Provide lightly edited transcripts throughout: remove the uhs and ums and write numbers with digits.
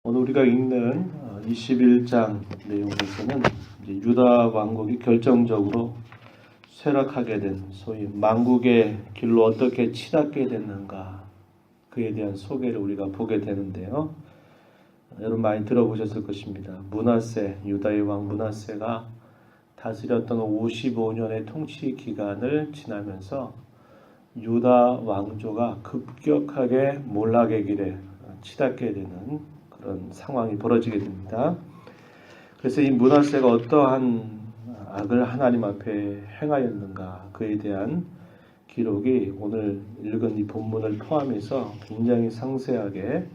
오늘 우리가 읽는 21장 내용에서는 이제 유다 왕국이 결정적으로 쇠락하게 된 소위 망국의 길로 어떻게 치닫게 됐는가, 그에 대한 소개를 우리가 보게 되는데요. 여러분 많이 들어보셨을 것입니다. 므낫세, 유다의 왕 므낫세가 다스렸던 55년의 통치 기간을 지나면서 유다 왕조가 급격하게 몰락의 길에 치닫게 되는 그런 상황이 벌어지게 됩니다. 그래서 이 므낫세가 어떠한 악을 하나님 앞에 행하였는가, 그에 대한 기록이 오늘 읽은 이 본문을 포함해서 굉장히 상세하게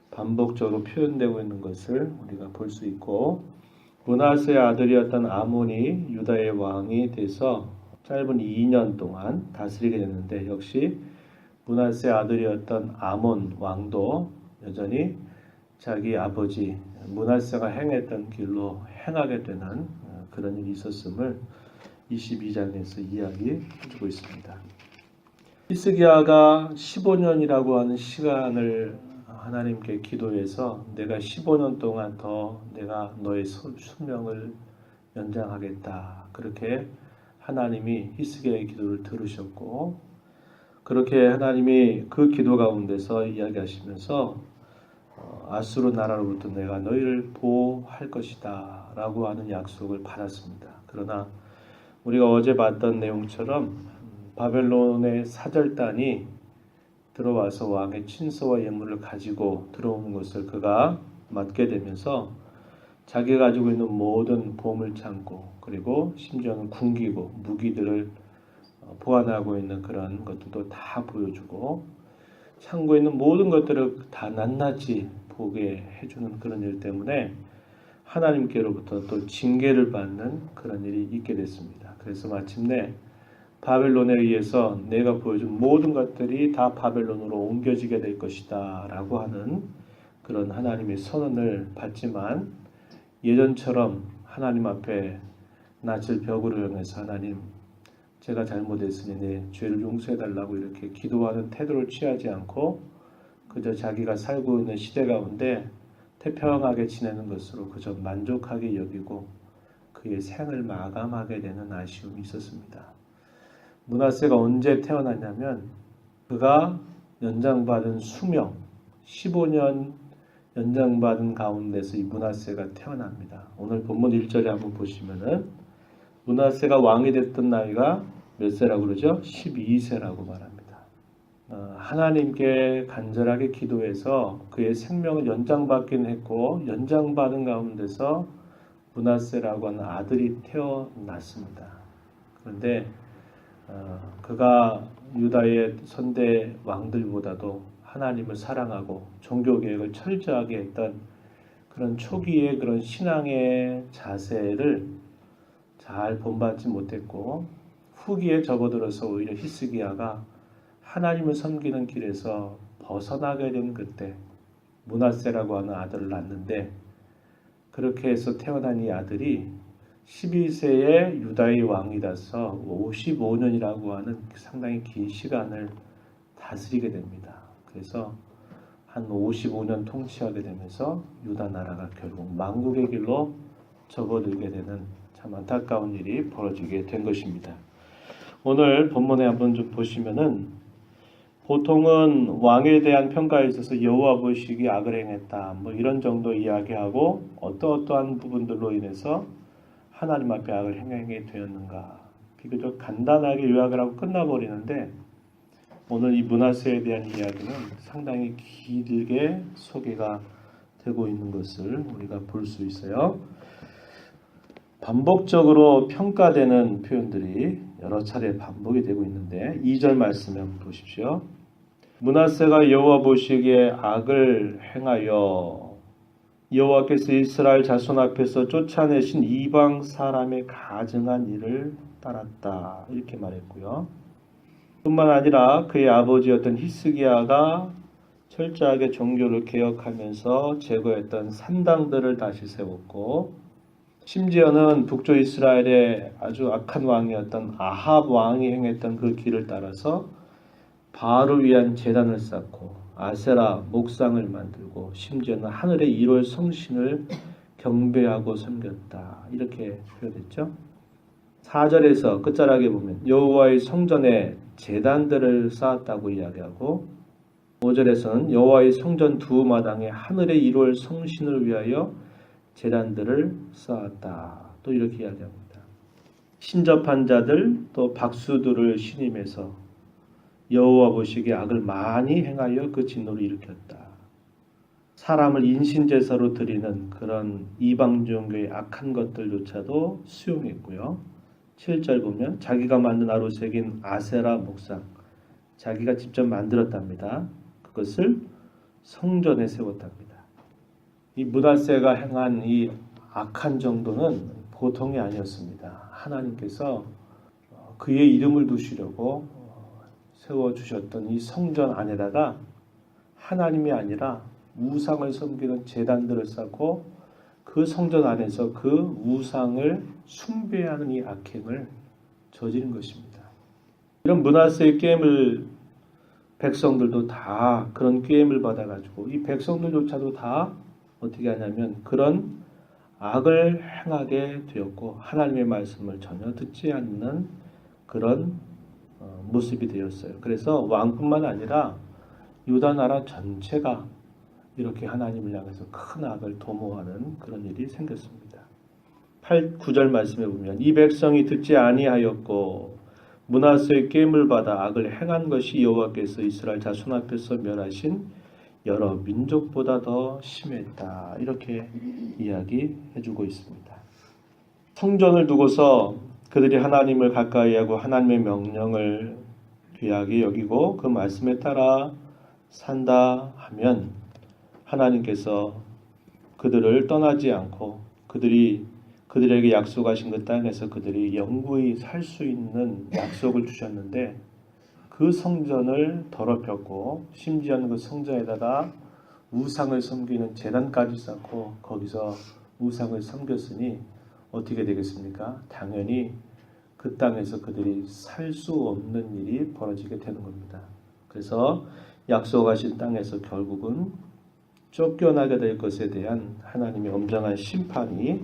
반복적으로 표현되고 있는 것을 우리가 볼 수 있고, 므낫세의 아들이었던 아몬이 유다의 왕이 돼서 짧은 2년 동안 다스리게 됐는데, 역시 므낫세의 아들이었던 아몬 왕도 여전히 자기 아버지 므낫세가 행했던 길로 행하게 되는 그런 일이 있었음을 22장에서 이야기해주고 있습니다. 히스기야가 15년이라고 하는 시간을 하나님께 기도해서 내가 15년 동안 더 내가 너의 수명을 연장하겠다, 그렇게 하나님이 히스기야의 기도를 들으셨고, 그렇게 하나님이 그 기도 가운데서 이야기하시면서 아수르 나라로부터 내가 너희를 보호할 것이다 라고 하는 약속을 받았습니다. 그러나 우리가 어제 봤던 내용처럼 바벨론의 사절단이 들어와서 왕의 친서와 예물을 가지고 들어오는 것을 그가 맡게 되면서 자기가 가지고 있는 모든 보물창고, 그리고 심지어는 군기고 무기들을 보관하고 있는 그런 것들도 다 보여주고, 창고에 있는 모든 것들을 다 낱낱이 보게 해주는 그런 일 때문에 하나님께로부터 또 징계를 받는 그런 일이 있게 됐습니다. 그래서 마침내 바벨론에 의해서 내가 보여준 모든 것들이 다 바벨론으로 옮겨지게 될 것이다 라고 하는 그런 하나님의 선언을 받지만, 예전처럼 하나님 앞에 낯을 벽으로 향해서 하나님, 제가 잘못했으니 내 죄를 용서해달라고 이렇게 기도하는 태도를 취하지 않고 그저 자기가 살고 있는 시대 가운데 태평하게 지내는 것으로 그저 만족하게 여기고 그의 생을 마감하게 되는 아쉬움이 있었습니다. 므낫세가 언제 태어났냐면 그가 연장받은 수명 15년 연장받은 가운데서 이 므낫세가 태어납니다. 오늘 본문 1절에 한번 보시면은 므낫세가 왕이 됐던 나이가 몇 세라고 그러죠? 12세라고 말합니다. 하나님께 간절하게 기도해서 그의 생명을 연장받긴 했고, 연장받은 가운데서 므낫세라고 하는 아들이 태어났습니다. 그런데 그가 유다의 선대 왕들보다도 하나님을 사랑하고 종교개혁을 철저하게 했던 그런 초기의 그런 신앙의 자세를 잘 본받지 못했고, 후기에 접어들어서 오히려 히스기야가 하나님을 섬기는 길에서 벗어나게 된 그때 므낫세라고 하는 아들을 낳는데, 그렇게 해서 태어난 이 아들이 12세에 유다의 왕이 돼서 55년이라고 하는 상당히 긴 시간을 다스리게 됩니다. 그래서 한 55년 통치하게 되면서 유다 나라가 결국 망국의 길로 접어들게 되는 참 안타까운 일이 벌어지게 된 것입니다. 오늘 본문에 한번 좀 보시면은, 보통은 왕에 대한 평가에 있어서 여호와 보시기에 악을 행했다, 뭐 이런 정도 이야기하고 어떠한 부분들로 인해서 하나님 앞에 악을 행하게 되었는가, 비교적 간단하게 요약을 하고 끝나버리는데, 오늘 이 므낫세에 대한 이야기는 상당히 길게 소개가 되고 있는 것을 우리가 볼 수 있어요. 반복적으로 평가되는 표현들이 여러 차례 반복이 되고 있는데, 2절 말씀을 한번 보십시오. 므낫세가 여호와 보시기에 악을 행하여 여호와께서 이스라엘 자손 앞에서 쫓아내신 이방 사람의 가증한 일을 따랐다, 이렇게 말했고요. 뿐만 아니라 그의 아버지였던 히스기야가 철저하게 종교를 개혁하면서 제거했던 산당들을 다시 세웠고, 심지어는 북쪽 이스라엘의 아주 악한 왕이었던 아합 왕이 행했던 그 길을 따라서 바알을 위한 제단을 쌓고 아세라 목상을 만들고 심지어는 하늘의 1월 성신을 경배하고 섬겼다. 이렇게 표현했죠. 4절에서 끝자락에 보면 여호와의 성전에 제단들을 쌓았다고 이야기하고 5절에서는 여호와의 성전 두 마당에 하늘의 1월 성신을 위하여 제단들을 쌓았다. 또 이렇게 이야기합니다. 신접한 자들 또 박수들을 신임해서 여호와 보시기에 악을 많이 행하여 그 진노를 일으켰다. 사람을 인신제사로 드리는 그런 이방 종교의 악한 것들조차도 수용했고요. 7절 보면 자기가 만든 아로 새긴 아세라 목상, 자기가 직접 만들었답니다. 그것을 성전에 세웠답니다. 이 므낫세가 행한 이 악한 정도는 보통이 아니었습니다. 하나님께서 그의 이름을 두시려고 세워주셨던 이 성전 안에다가 하나님이 아니라 우상을 섬기는 제단들을 쌓고 그 성전 안에서 그 우상을 숭배하는 이 악행을 저지른 것입니다. 이런 므낫세의 게임을 백성들도 다 그런 게임을 받아가지고 이 백성들조차도 다 어떻게 하냐면 그런 악을 행하게 되었고 하나님의 말씀을 전혀 듣지 않는 그런 모습이 되었어요. 그래서 왕뿐만 아니라 유다 나라 전체가 이렇게 하나님을 향해서 큰 악을 도모하는 그런 일이 생겼습니다. 9절 말씀에 보면 이 백성이 듣지 아니하였고 므낫세의 게임을 받아 악을 행한 것이 여호와께서 이스라엘 자손 앞에서 멸하신 여러 민족보다 더 심했다. 이렇게 이야기해주고 있습니다. 성전을 두고서 그들이 하나님을 가까이하고 하나님의 명령을 귀하게 여기고 그 말씀에 따라 산다 하면 하나님께서 그들을 떠나지 않고 그들에게 약속하신 그 땅에서 그들이 영구히 살 수 있는 약속을 주셨는데 그 성전을 더럽혔고 심지어는 그 성전에다가 우상을 섬기는 제단까지 쌓고 거기서 우상을 섬겼으니 어떻게 되겠습니까? 당연히 그 땅에서 그들이 살 수 없는 일이 벌어지게 되는 겁니다. 그래서 약속하신 땅에서 결국은 쫓겨나게 될 것에 대한 하나님의 엄정한 심판이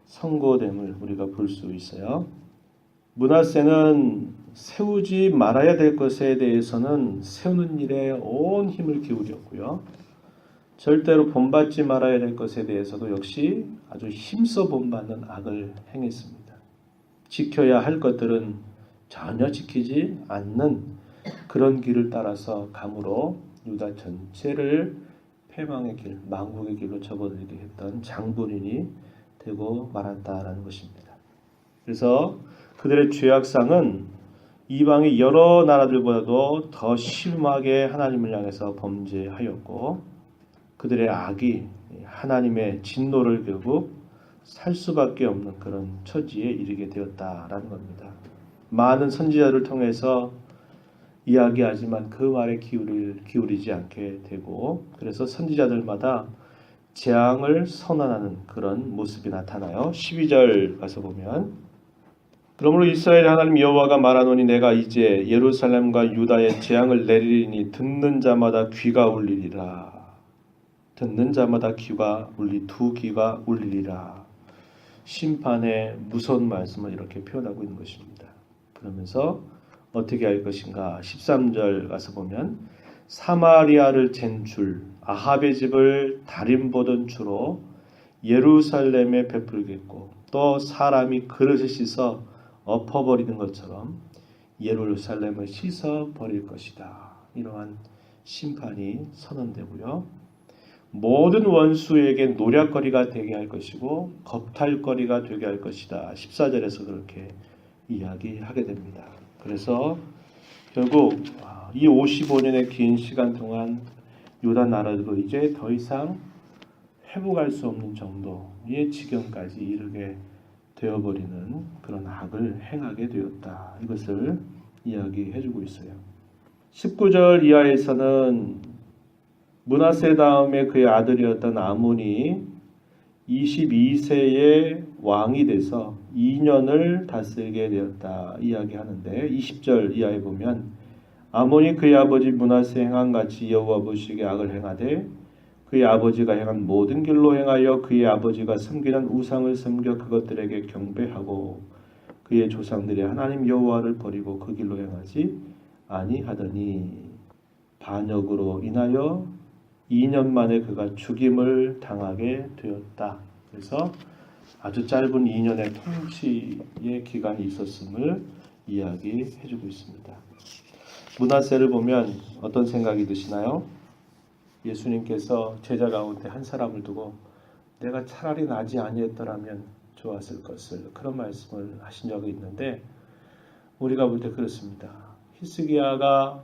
선고됨을 우리가 볼 수 있어요. 므낫세는 세우지 말아야 될 것에 대해서는 세우는 일에 온 힘을 기울였고요. 절대로 본받지 말아야 될 것에 대해서도 역시 아주 힘써 본받는 악을 행했습니다. 지켜야 할 것들은 전혀 지키지 않는 그런 길을 따라서 감으로 유다 전체를 패망의 길, 망국의 길로 접어들게 했던 장본인이 되고 말았다라는 것입니다. 그래서 그들의 죄악상은 이방의 여러 나라들보다도 더 심하게 하나님을 향해서 범죄하였고 그들의 악이 하나님의 진노를 결국 살 수밖에 없는 그런 처지에 이르게 되었다라는 겁니다. 많은 선지자를 통해서 이야기하지만 그 말에 기울이지 않게 되고 그래서 선지자들마다 재앙을 선언하는 그런 모습이 나타나요. 12절 가서 보면 그러므로 이스라엘 하나님 여호와가 말하노니 내가 이제 예루살렘과 유다에 재앙을 내리리니 듣는 자마다 귀가 울리리라. 듣는 자마다 두 귀가 울리리라. 심판의 무서운 말씀을 이렇게 표현하고 있는 것입니다. 그러면서 어떻게 할 것인가? 13절 가서 보면 사마리아를 잰 줄, 아합의 집을 다림 보던 주로 예루살렘에 베풀겠고 또 사람이 그릇을 씻어 엎어버리는 것처럼 예루살렘을 씻어버릴 것이다. 이러한 심판이 선언되고요. 모든 원수에게 노략거리가 되게 할 것이고 겁탈거리가 되게 할 것이다. 14절에서 그렇게 이야기하게 됩니다. 그래서 결국 이 55년의 긴 시간 동안 유다 나라도 이제 더 이상 회복할 수 없는 정도의 지경까지 이르게 되어버리는 그런 악을 행하게 되었다. 이것을 이야기해주고 있어요. 19절 이하에서는 므낫세 다음에 그의 아들이었던 아몬이 22세의 왕이 돼서 2년을 다스리게 되었다 이야기하는데 20절 이하에 보면 아몬이 그의 아버지 므낫세 행한 같이 여호와 보시기에 악을 행하되 그의 아버지가 행한 모든 길로 행하여 그의 아버지가 섬기는 우상을 섬겨 그것들에게 경배하고 그의 조상들이 하나님 여호와를 버리고 그 길로 행하지 아니하더니 반역으로 인하여 2년 만에 그가 죽임을 당하게 되었다. 그래서 아주 짧은 2년의 통치의 기간이 있었음을 이야기해주고 있습니다. 므낫세를 보면 어떤 생각이 드시나요? 예수님께서 제자 가운데 한 사람을 두고 내가 차라리 나지 아니했더라면 좋았을 것을, 그런 말씀을 하신 적이 있는데 우리가 볼 때 그렇습니다. 히스기야가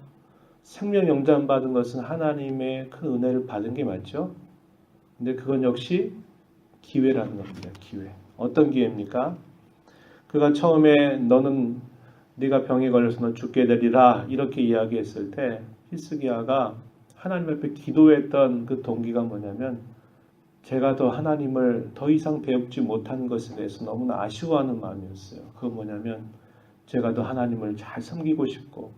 생명 영장 받은 것은 하나님의 큰 은혜를 받은 게 맞죠? 근데 그건 역시 기회라는 겁니다. 기회. 어떤 기회입니까? 그가 처음에 너는 네가 병에 걸려서 너 죽게 되리라 이렇게 이야기했을 때 히스기야가 하나님 앞에 기도했던 그 동기가 뭐냐면 제가 더 하나님을 더 이상 배우지 못한 것에 대해서 너무나 아쉬워하는 마음이었어요. 그건 뭐냐면 제가 더 하나님을 잘 섬기고 싶고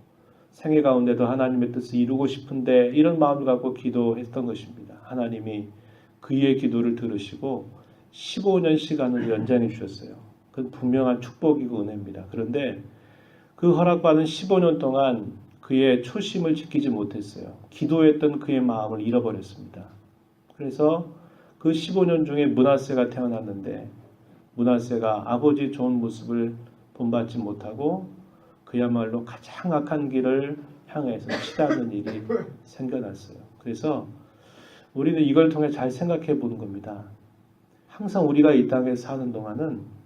생애 가운데도 하나님의 뜻을 이루고 싶은데 이런 마음을 갖고 기도했던 것입니다. 하나님이 그의 기도를 들으시고 15년 시간을 연장해 주셨어요. 그건 분명한 축복이고 은혜입니다. 그런데 그 허락받은 15년 동안 그의 초심을 지키지 못했어요. 기도했던 그의 마음을 잃어버렸습니다. 그래서 그 15년 중에 므낫세가 태어났는데 므낫세가 아버지 좋은 모습을 본받지 못하고 그야말로 가장 악한 길을 향해서 치닫는 일이 생겨났어요. 그래서 우리는 이걸 통해 잘 생각해 보는 겁니다. 항상 우리가 이 땅에 사는 동안은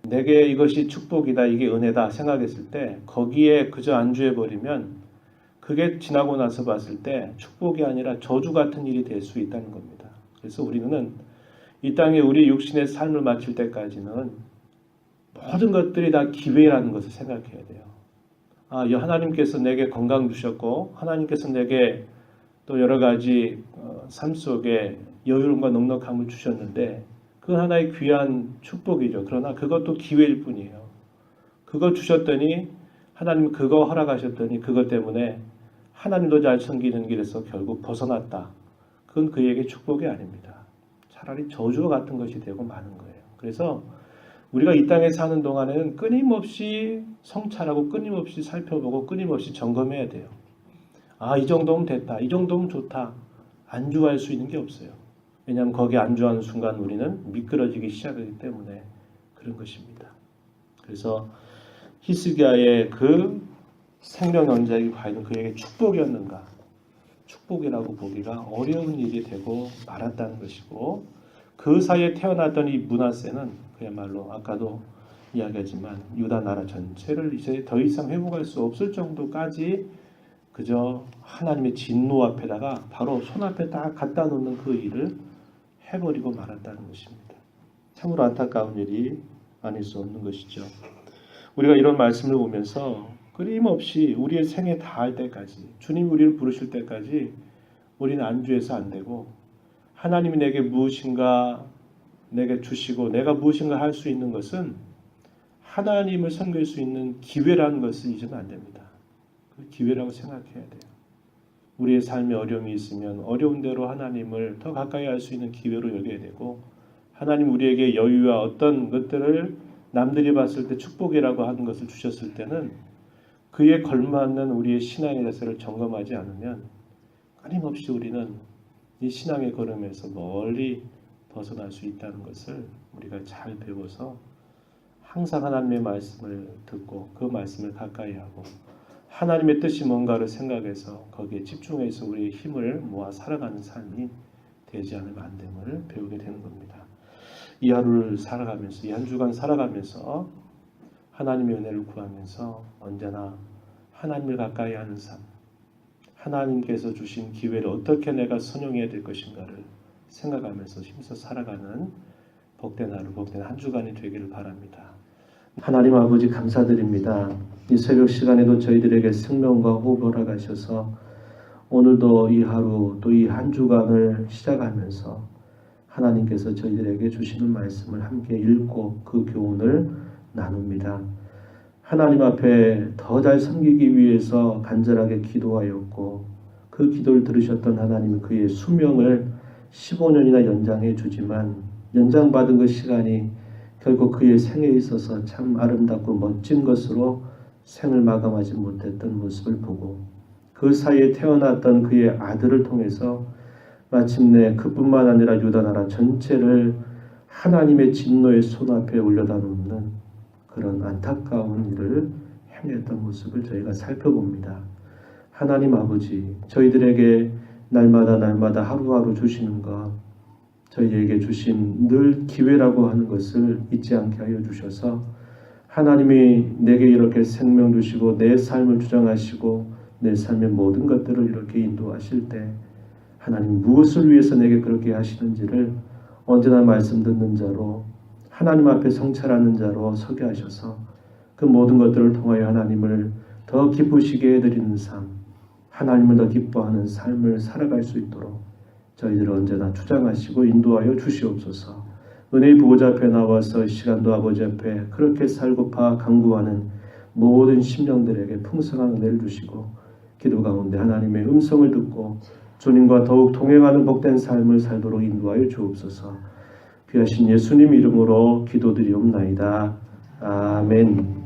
내게 이것이 축복이다, 이게 은혜다 생각했을 때 거기에 그저 안주해버리면 그게 지나고 나서 봤을 때 축복이 아니라 저주 같은 일이 될 수 있다는 겁니다. 그래서 우리는 이 땅에 우리 육신의 삶을 마칠 때까지는 모든 것들이 다 기회라는 것을 생각해야 돼요. 하나님께서 내게 건강 주셨고 하나님께서 내게 또 여러 가지 삶 속에 여유로움과 넉넉함을 주셨는데 그 하나의 귀한 축복이죠. 그러나 그것도 기회일 뿐이에요. 그거 주셨더니 하나님 그거 허락하셨더니 그것 때문에 하나님도 잘 섬기는 길에서 결국 벗어났다. 그건 그에게 축복이 아닙니다. 차라리 저주와 같은 것이 되고 마는 거예요. 그래서 우리가 이 땅에 사는 동안에는 끊임없이 성찰하고 끊임없이 살펴보고 끊임없이 점검해야 돼요. 이 정도면 됐다. 이 정도면 좋다. 안주할 수 있는 게 없어요. 왜냐하면 거기에 안주하는 순간 우리는 미끄러지기 시작하기 때문에 그런 것입니다. 그래서 히스기야의 그 생명 연장이 과연 그에게 축복이었는가? 축복이라고 보기가 어려운 일이 되고 말았다는 것이고 그 사이에 태어났던 이 므낫세는 그야말로 아까도 이야기하지만 유다 나라 전체를 이제 더 이상 회복할 수 없을 정도까지 그저 하나님의 진노 앞에다가 바로 손앞에 딱 갖다 놓는 그 일을 해버리고 말았다는 것입니다. 참으로 안타까운 일이 아닐 수 없는 것이죠. 우리가 이런 말씀을 보면서 끊임없이 우리의 생에 닿을 때까지 주님이 우리를 부르실 때까지 우리는 안주해서 안 되고 하나님이 내게 무엇인가 내게 주시고 내가 무엇인가 할 수 있는 것은 하나님을 섬길 수 있는 기회라는 것을 잊으면 안 됩니다. 그 기회라고 생각해야 돼요. 우리의 삶에 어려움이 있으면 어려운 대로 하나님을 더 가까이 할 수 있는 기회로 여겨야 되고 하나님 우리에게 여유와 어떤 것들을 남들이 봤을 때 축복이라고 하는 것을 주셨을 때는 그에 걸맞는 우리의 신앙의 자세를 점검하지 않으면 끊임없이 우리는 이 신앙의 걸음에서 멀리 벗어날 수 있다는 것을 우리가 잘 배워서 항상 하나님의 말씀을 듣고 그 말씀을 가까이 하고 하나님의 뜻이 뭔가를 생각해서 거기에 집중해서 우리의 힘을 모아 살아가는 삶이 되지 않으면 안 됨을 배우게 되는 겁니다. 이 하루를 살아가면서 이 한 주간 살아가면서 하나님의 은혜를 구하면서 언제나 하나님을 가까이 하는 삶, 하나님께서 주신 기회를 어떻게 내가 선용해야 될 것인가를 생각하면서 힘써 살아가는 복된 하루, 복된 한 주간이 되기를 바랍니다. 하나님 아버지 감사드립니다. 이 새벽 시간에도 저희들에게 생명과 호흡을 허락하셔서 오늘도 이 하루 또 이 한 주간을 시작하면서 하나님께서 저희들에게 주시는 말씀을 함께 읽고 그 교훈을 나눕니다. 하나님 앞에 더 잘 섬기기 위해서 간절하게 기도하였고 그 기도를 들으셨던 하나님은 그의 수명을 15년이나 연장해 주지만 연장받은 그 시간이 결국 그의 생에 있어서 참 아름답고 멋진 것으로 생을 마감하지 못했던 모습을 보고 그 사이에 태어났던 그의 아들을 통해서 마침내 그뿐만 아니라 유다 나라 전체를 하나님의 진노의 손 앞에 올려다 놓는 그런 안타까운 일을 행했던 모습을 저희가 살펴봅니다. 하나님 아버지, 저희들에게 날마다 하루하루 주시는 것, 저희에게 주신 늘 기회라고 하는 것을 잊지 않게 하여 주셔서 하나님이 내게 이렇게 생명 주시고 내 삶을 주장하시고 내 삶의 모든 것들을 이렇게 인도하실 때 하나님 무엇을 위해서 내게 그렇게 하시는지를 언제나 말씀 듣는 자로 하나님 앞에 성찰하는 자로 서게 하셔서 그 모든 것들을 통하여 하나님을 더 기쁘시게 해드리는 삶, 하나님을 더 기뻐하는 삶을 살아갈 수 있도록 저희들을 언제나 주장하시고 인도하여 주시옵소서. 은혜의 보호자 앞에 나와서 이 시간도 아버지 앞에 그렇게 살고파 강구하는 모든 심령들에게 풍성한 은혜를 주시고 기도 가운데 하나님의 음성을 듣고 주님과 더욱 동행하는 복된 삶을 살도록 인도하여 주옵소서. 귀하신 예수님 이름으로 기도드리옵나이다. 아멘.